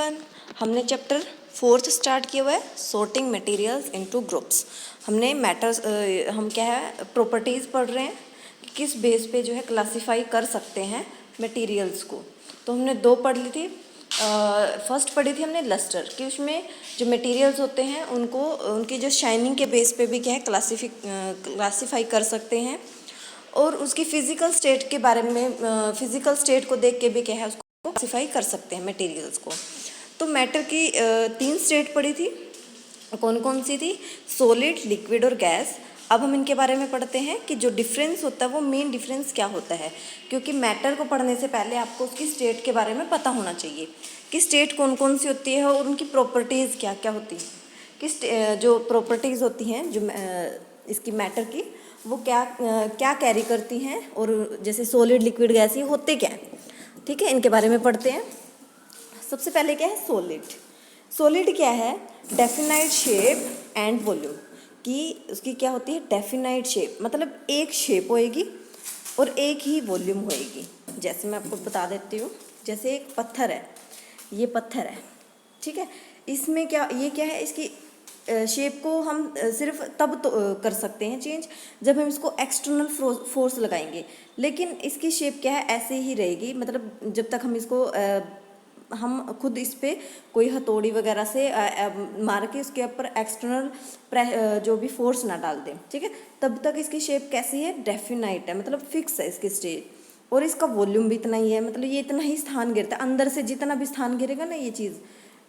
Everyone, हमने chapter 4 start किया हुआ है, सॉर्टिंग मटेरियल्स इनटू ग्रुप्स। हमने मैटर्स हम क्या है प्रॉपर्टीज़ पढ़ रहे हैं कि किस बेस पे जो है क्लासीफाई कर सकते हैं मटेरियल्स को। तो हमने 2 पढ़ ली थी। फर्स्ट पढ़ी थी हमने लस्टर कि उसमें जो मटेरियल्स होते हैं उनको उनकी जो शाइनिंग के बेस पे भी क्या है क्लासीफाई कर सकते हैं, और उसकी फिजिकल स्टेट के बारे में फिजिकल स्टेट को देख के भी क्या है उसको क्लासीफाई कर सकते हैं मटेरियल्स को। तो मैटर की 3 स्टेट पड़ी थी, कौन कौन सी थी? सॉलिड, लिक्विड और गैस। अब हम इनके बारे में पढ़ते हैं कि जो डिफरेंस होता है वो मेन डिफरेंस क्या होता है, क्योंकि मैटर को पढ़ने से पहले आपको उसकी स्टेट के बारे में पता होना चाहिए कि स्टेट कौन कौन सी होती है और उनकी प्रॉपर्टीज़ क्या क्या होती हैं। किस जो प्रॉपर्टीज़ होती हैं जो इसकी मैटर की, वो क्या क्या कैरी करती हैं, और जैसे सॉलिड, लिक्विड, गैस ये होते क्या हैं, ठीक है, इनके बारे में पढ़ते हैं। सबसे पहले क्या है सॉलिड। सॉलिड क्या है? Definite shape and volume. कि उसकी क्या होती है? डेफिनाइट शेप, मतलब एक शेप होएगी और एक ही वॉल्यूम होएगी। जैसे मैं आपको बता देती हूँ, जैसे एक पत्थर है, ये पत्थर है, ठीक है। इसमें क्या ये क्या है, इसकी शेप को हम सिर्फ तब तो कर सकते हैं चेंज जब हम इसको एक्सटर्नल फोर्स लगाएंगे, लेकिन इसकी शेप क्या है ऐसे ही रहेगी, मतलब जब तक हम इसको हम खुद इस पर कोई हथौड़ी वगैरह से मार के उसके ऊपर एक्सटर्नल जो भी फोर्स ना डाल दें, ठीक है, तब तक इसकी शेप कैसी है? डेफिनाइट है, मतलब फिक्स है इसकी स्टेज। और इसका वॉल्यूम भी इतना ही है, मतलब ये इतना ही स्थान गिरता है, अंदर से जितना भी स्थान गिरेगा ना ये चीज़,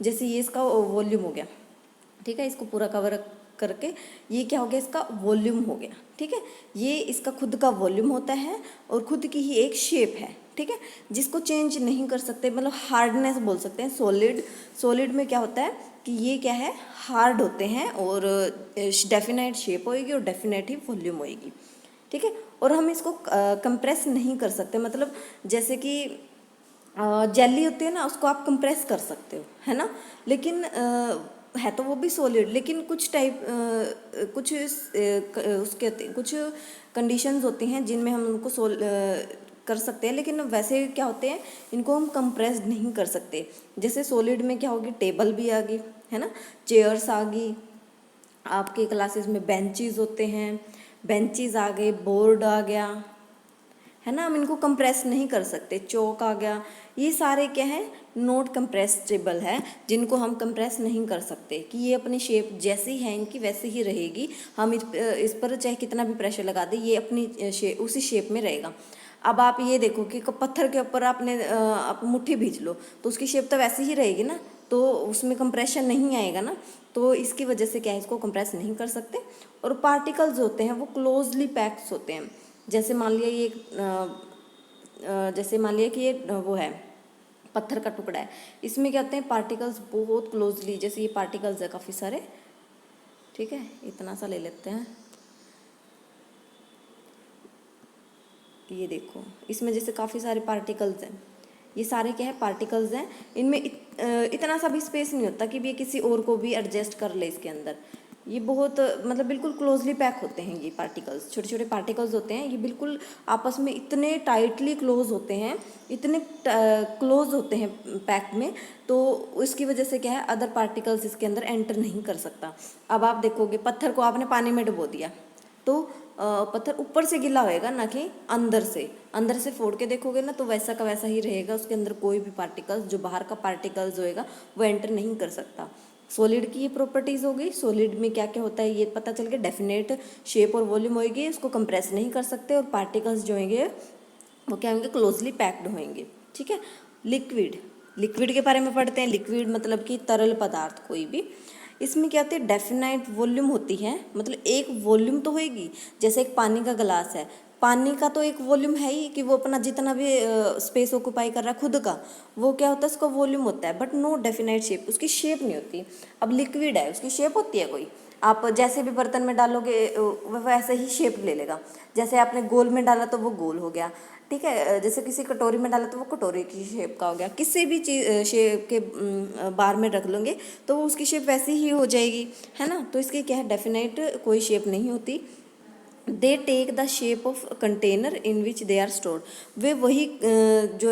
जैसे ये इसका वॉल्यूम हो गया, ठीक है, इसको पूरा कवर करके ये क्या हो गया? इसका वॉल्यूम हो गया, ठीक है। ये इसका खुद का वॉल्यूम होता है और खुद की ही एक शेप है, ठीक है, जिसको चेंज नहीं कर सकते, मतलब हार्डनेस बोल सकते हैं। सॉलिड में क्या होता है कि ये क्या है? हार्ड होते हैं और डेफिनाइट शेप होएगी और डेफिनाइट ही वॉल्यूम होएगी, ठीक है। और हम इसको कंप्रेस नहीं कर सकते, मतलब जैसे कि जेली होती है ना, उसको आप कंप्रेस कर सकते हो, है ना, लेकिन है तो वो भी सॉलिड, लेकिन कुछ टाइप कुछ उसके कुछ कंडीशंस होती हैं जिनमें हम उनको कर सकते हैं, लेकिन वैसे क्या होते हैं, इनको हम कंप्रेस नहीं कर सकते। जैसे सॉलिड में क्या होगी? टेबल भी आ गई, है ना, चेयर्स आ गई, आपके क्लासेस में बेंचेस होते हैं, बेंचेस आ गए, बोर्ड आ गया, है ना, हम इनको कंप्रेस नहीं कर सकते। चौक आ गया, ये सारे क्या है? नॉट कंप्रेसिबल है, जिनको हम कंप्रेस नहीं कर सकते, कि ये अपनी शेप जैसी है इनकी वैसे ही रहेगी। हम इस पर चाहे कितना भी प्रेशर लगा दें, ये अपनी उसी शेप में रहेगा। अब आप ये देखो कि पत्थर के ऊपर आपने आप मुट्ठी भींच लो तो उसकी शेप तो वैसी ही रहेगी ना, तो उसमें कंप्रेशन नहीं आएगा ना, तो इसकी वजह से क्या है, इसको कंप्रेस नहीं कर सकते। और पार्टिकल्स होते हैं वो क्लोजली पैक्ड होते हैं। जैसे मान लिया कि ये वो है, पत्थर का टुकड़ा है, इसमें क्या होते हैं? पार्टिकल्स बहुत क्लोजली, जैसे ये पार्टिकल्स है काफ़ी सारे, ठीक है, इतना सा ले लेते हैं, ये देखो, इसमें जैसे काफ़ी सारे पार्टिकल्स हैं, ये सारे क्या है? पार्टिकल्स हैं। इनमें इतना सा भी स्पेस नहीं होता कि ये किसी और को भी एडजस्ट कर ले इसके अंदर। ये बहुत मतलब बिल्कुल क्लोजली पैक होते हैं, ये पार्टिकल्स, छोटे छोटे पार्टिकल्स होते हैं, ये बिल्कुल आपस में इतने टाइटली क्लोज होते हैं, इतने क्लोज होते हैं पैक में, तो उसकी वजह से क्या है, अदर पार्टिकल्स इसके अंदर एंटर नहीं कर सकता। अब आप देखोगे पत्थर को आपने पानी में डुबो दिया तो पत्थर ऊपर से गीला होएगा, ना कि अंदर से फोड़ के देखोगे ना तो वैसा का वैसा ही रहेगा, उसके अंदर कोई भी पार्टिकल्स, जो बाहर का पार्टिकल्स होएगा वो एंटर नहीं कर सकता। सॉलिड की ये प्रॉपर्टीज़ हो गई। सॉलिड में क्या क्या होता है ये पता चल गया, डेफिनेट शेप और वॉल्यूम होएगी, उसको कंप्रेस नहीं कर सकते, और पार्टिकल्स जो होंगे वो क्या होंगे? क्लोजली पैक्ड होंगे, ठीक है। लिक्विड के बारे में पढ़ते हैं। लिक्विड मतलब कि तरल पदार्थ कोई भी, इसमें क्या होती है? डेफिनाइट वॉल्यूम होती है, मतलब एक वॉल्यूम तो होएगी। जैसे एक पानी का गिलास है, पानी का तो एक वॉल्यूम है ही कि वो अपना जितना भी स्पेस ऑक्यूपाई कर रहा है खुद का, वो क्या होता है? उसका वॉल्यूम होता है, बट नो डेफिनाइट शेप, उसकी शेप नहीं होती। अब लिक्विड है, उसकी शेप होती है कोई, आप जैसे भी बर्तन में डालोगे वह वैसे ही शेप ले लेगा। जैसे आपने गोल में डाला तो वो गोल हो गया, ठीक है, जैसे किसी कटोरी में डाला तो वो कटोरी की शेप का हो गया। किसी भी चीज़ शेप के बार में रख लोगे तो वो उसकी शेप वैसी ही हो जाएगी, है ना। तो इसकी क्या है? डेफिनेट कोई शेप नहीं होती। They take the shape of container in which they are stored, वे वही जो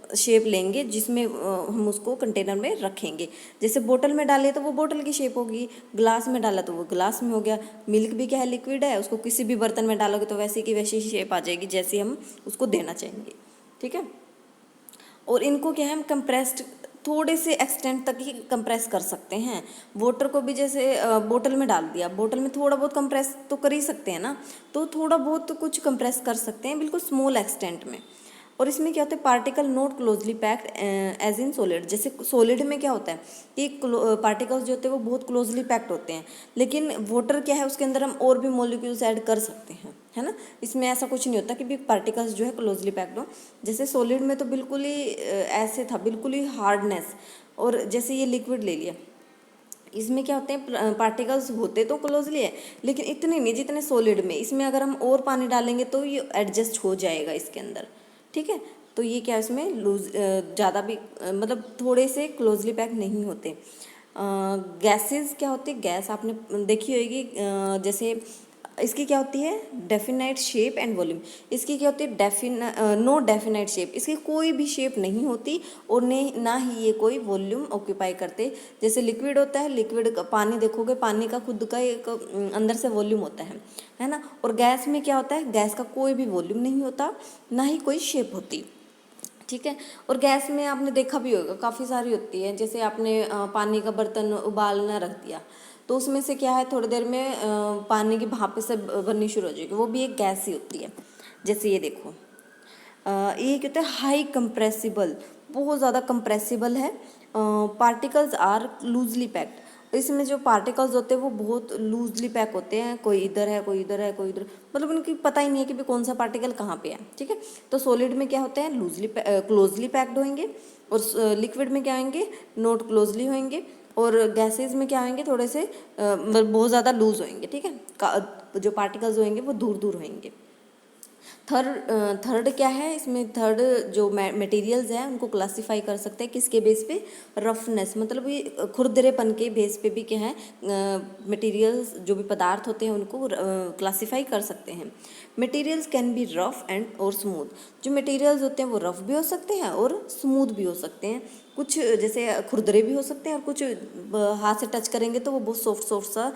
शेप लेंगे जिसमें हम उसको कंटेनर में रखेंगे। जैसे बोतल में डाले तो वो बोतल की शेप होगी, ग्लास में डाला तो वो ग्लास में हो गया। मिल्क भी क्या है, लिक्विड है, उसको किसी भी बर्तन में डालोगे तो वैसे की वैसी ही शेप आ जाएगी जैसे हम उसको देना चाहेंगे। ठीक है। और इनको क्या है, हम कंप्रेस्ड थोड़े से एक्सटेंट तक ही कंप्रेस कर सकते हैं। वाटर को भी जैसे बोतल में डाल दिया, बोतल में थोड़ा बहुत कंप्रेस तो कर ही सकते हैं ना, तो थोड़ा बहुत कुछ कंप्रेस कर सकते हैं बिल्कुल स्मॉल एक्सटेंट में। और इसमें क्या होता है, particle not closely packed as in solid. जैसे सॉलिड में क्या होता है कि पार्टिकल्स जो होते हैं वो बहुत क्लोजली पैक्ड होते हैं, लेकिन वाटर क्या है उसके अंदर हम और भी मॉलिक्यूल्स ऐड कर सकते हैं, है ना। इसमें ऐसा कुछ नहीं होता कि भी पार्टिकल्स जो है क्लोजली पैक्ड हो। जैसे सॉलिड में तो बिल्कुल ही ऐसे था, बिल्कुल ही हार्डनेस। और जैसे ये लिक्विड ले लिया, इसमें क्या होते हैं, पार्टिकल्स होते तो क्लोजली है लेकिन इतने नहीं जितने सॉलिड में। इसमें अगर हम और पानी डालेंगे तो ये एडजस्ट हो जाएगा इसके अंदर। ठीक है। तो ये क्या इसमें लूज ज़्यादा भी मतलब थोड़े से क्लोजली पैक नहीं होते। गैसेस क्या होती है, गैस आपने देखी होगी, जैसे इसकी क्या होती है, डेफिनाइट शेप एंड वॉल्यूम। इसकी क्या होती है, नो डेफिनाइट शेप, इसकी कोई भी शेप नहीं होती और ना ही ये कोई वॉल्यूम ऑक्यूपाई करते। जैसे लिक्विड होता है, लिक्विड का पानी देखोगे, पानी का खुद का एक अंदर से वॉल्यूम होता है ना। और गैस में क्या होता है, गैस का कोई भी वॉल्यूम नहीं होता, ना ही कोई शेप होती। ठीक है। और गैस में आपने देखा भी होगा काफ़ी सारी होती है। जैसे आपने पानी का बर्तन उबालना रख दिया तो उसमें से क्या है, थोड़ी देर में पानी की भाप से बननी शुरू हो जाएगी, वो भी एक गैस ही होती है। जैसे ये देखो, ये क्या होता है, हाई कंप्रेसिबल, बहुत ज़्यादा कंप्रेसिबल है। पार्टिकल्स आर लूजली पैक्ड, इसमें जो पार्टिकल्स होते हैं वो बहुत लूजली पैक होते हैं, कोई इधर है कोई इधर है कोई इधर, मतलब उनकी पता ही नहीं है कि भी कौन सा पार्टिकल कहाँ पे है। ठीक है। तो सॉलिड में क्या होते हैं, लूजली क्लोजली पैक्ड होंगे, और लिक्विड में क्या होंगे, नॉट क्लोजली होंगे, और गैसेज में क्या होंगे, थोड़े से मतलब बहुत ज़्यादा लूज होंगे। ठीक है। जो पार्टिकल्स होंगे वो दूर दूर होंगे। थर्ड क्या है, इसमें थर्ड जो मटेरियल्स हैं उनको क्लासिफाई कर सकते हैं किसके बेस पे, रफनेस, मतलब ये खुरदरेपन के बेस पे भी क्या है, मटेरियल्स जो भी पदार्थ होते हैं उनको क्लासिफाई कर सकते हैं। Materials can be rough and और स्मूथ, जो मटेरियल्स होते हैं वो रफ भी हो सकते हैं और स्मूथ भी हो सकते हैं। कुछ जैसे खुरदरे भी हो सकते हैं, और कुछ हाथ से टच करेंगे तो वो बहुत सॉफ्ट सॉफ्ट सा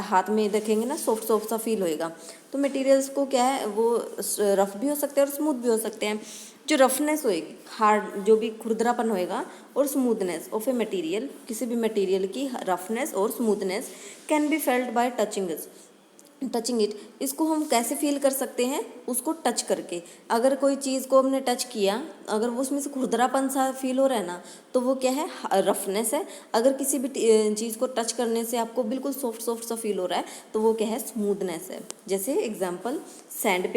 हाथ में देखेंगे ना, सॉफ्ट सॉफ्ट सा फील होएगा। तो मटेरियल्स को क्या है, वो रफ भी हो सकते हैं और स्मूथ भी हो सकते हैं। जो रफनेस होएगी, हार्ड जो भी खुरदरापन होएगा, और स्मूथनेस ऑफ ए मटेरियल, किसी भी मटेरियल की रफनेस और smoothness can be felt by touching it. इसको हम कैसे फील कर सकते हैं, उसको टच करके। अगर कोई चीज़ को हमने टच किया, अगर वो उसमें से खुरदरापन सा फील हो रहा है ना, तो वो क्या है, रफनेस है। अगर किसी भी चीज़ को टच करने से आपको बिल्कुल सॉफ्ट सॉफ्ट सा फील हो रहा है तो वो क्या है, स्मूथनेस है। जैसे एग्जांपल, सैंड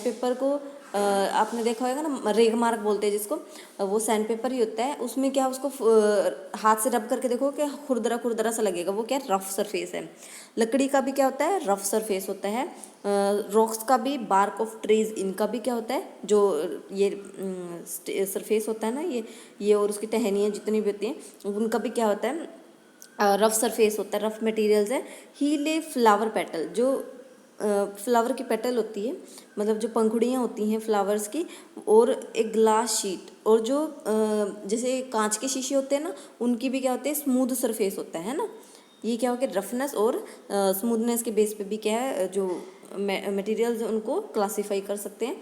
पेपर को आपने देखा होगा ना, रेग मार्क बोलते हैं जिसको, वो सैंड पेपर ही होता है। उसमें क्या, उसको हाथ से रब करके देखो कि खुरदरा खुरदरा सा लगेगा, वो क्या, रफ सरफेस है। लकड़ी का भी क्या होता है, रफ सरफेस होता है। रॉक्स का भी, बार्क ऑफ ट्रीज, इनका भी क्या होता है, जो ये सरफेस होता है ना, ये और उसकी टहनियाँ जितनी भी होती हैं उनका भी क्या होता है, रफ सरफेस होता है, रफ मटेरियल्स है। हीले फ्लावर पेटल, जो फ्लावर की पेटल होती है, मतलब जो पंखुड़ियाँ होती हैं फ्लावर्स की, और एक ग्लास शीट, और जो जैसे कांच के शीशे होते हैं ना, उनकी भी क्या होती है, स्मूथ सरफेस होता है ना। ये क्या हो गया, रफनेस और स्मूथनेस के बेस पे भी क्या है, जो मटेरियल्स उनको क्लासीफाई कर सकते हैं।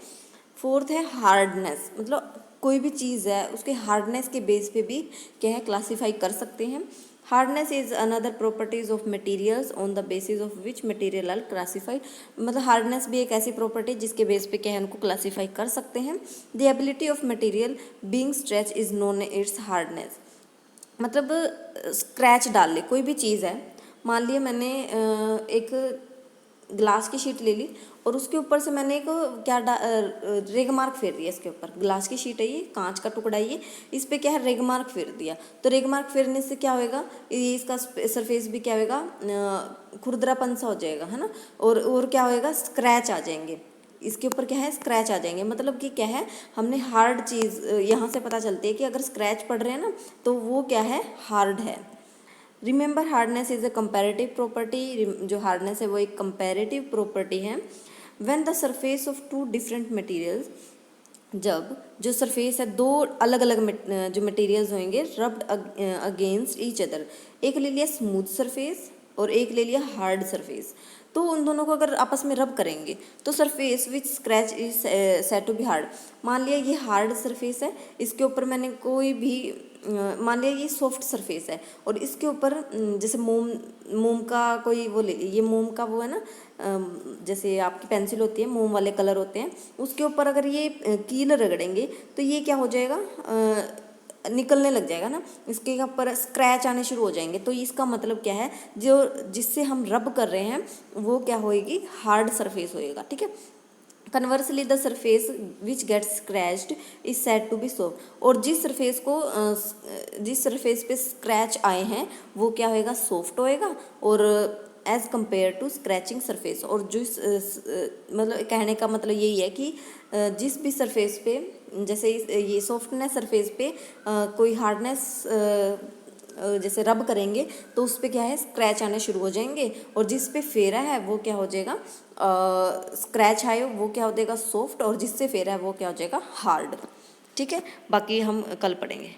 फोर्थ है हार्डनेस, मतलब कोई भी चीज़ है उसके हार्डनेस के बेस पे भी क्या है, क्लासीफाई कर सकते हैं। Hardness is another properties of materials on the basis of which material are classified, मतलब हार्डनेस भी एक ऐसी प्रॉपर्टी जिसके बेस पे क्या है, उनको क्लासीफाई कर सकते हैं। The ability of material being stretch is known it's hardness, मतलब स्क्रैच डाल ले कोई भी चीज़ है। मान लिया मैंने एक ग्लास की शीट ले ली और उसके ऊपर से मैंने एक रेग मार्क फेर दिया इसके ऊपर। ग्लास की शीट है ये, कांच का टुकड़ा ये, इस पे क्या है, रेग मार्क फेर दिया। तो रेग मार्क फेरने से क्या होएगा, ये इसका सरफेस भी क्या होएगा, खुरदरापन सा हो जाएगा, है ना। और क्या होएगा, स्क्रैच आ जाएंगे इसके ऊपर, क्या है, स्क्रैच आ जाएंगे। मतलब कि क्या है, हमने हार्ड चीज़ यहाँ से पता चलती है कि अगर स्क्रैच पड़ रहे हैं ना तो वो क्या है, हार्ड है। Remember hardness is a comparative property, जो हार्डनेस है वो एक कंपैरेटिव प्रॉपर्टी है। When the surface of two different materials जब जो सरफेस है दो अलग अलग जो मटेरियल्स होंगे रब्ड अगेंस्ट ईच अदर, एक ले लिया स्मूथ सरफेस और एक ले लिया हार्ड सरफेस, तो उन दोनों को अगर आपस में रब करेंगे तो surface which scratch is set to be hard. मान लिया ये हार्ड सरफेस है, इसके ऊपर मैंने कोई भी मान लिया ये सॉफ्ट सरफेस है और इसके ऊपर जैसे मोम मोम का कोई वो ले, ये मोम का वो है ना, जैसे आपकी पेंसिल होती है मोम वाले कलर होते हैं, उसके ऊपर अगर ये कील रगड़ेंगे तो ये क्या हो जाएगा, निकलने लग जाएगा ना, इसके ऊपर स्क्रैच आने शुरू हो जाएंगे। तो इसका मतलब क्या है, जो जिससे हम रब कर रहे हैं वो क्या होएगी, हार्ड सरफेस होएगा, ठीक है। Conversely the surface which gets scratched is said to be soft, और जिस सरफेस पे स्क्रैच आए हैं वो क्या होएगा, सॉफ्ट होएगा, और as compare to scratching surface, और मतलब कहने का मतलब यही है कि जिस भी सरफेस पे जैसे ये सॉफ्टनेस सरफेस पे कोई हार्डनेस जैसे रब करेंगे तो उस पे क्या है, स्क्रैच आने शुरू हो जाएंगे, और जिस पे फेरा है वो क्या हो जाएगा, स्क्रैच आए वो क्या हो जाएगा, सॉफ्ट, और जिससे फेरा है वो क्या हो जाएगा, हार्ड। ठीक है, बाकी हम कल पढ़ेंगे।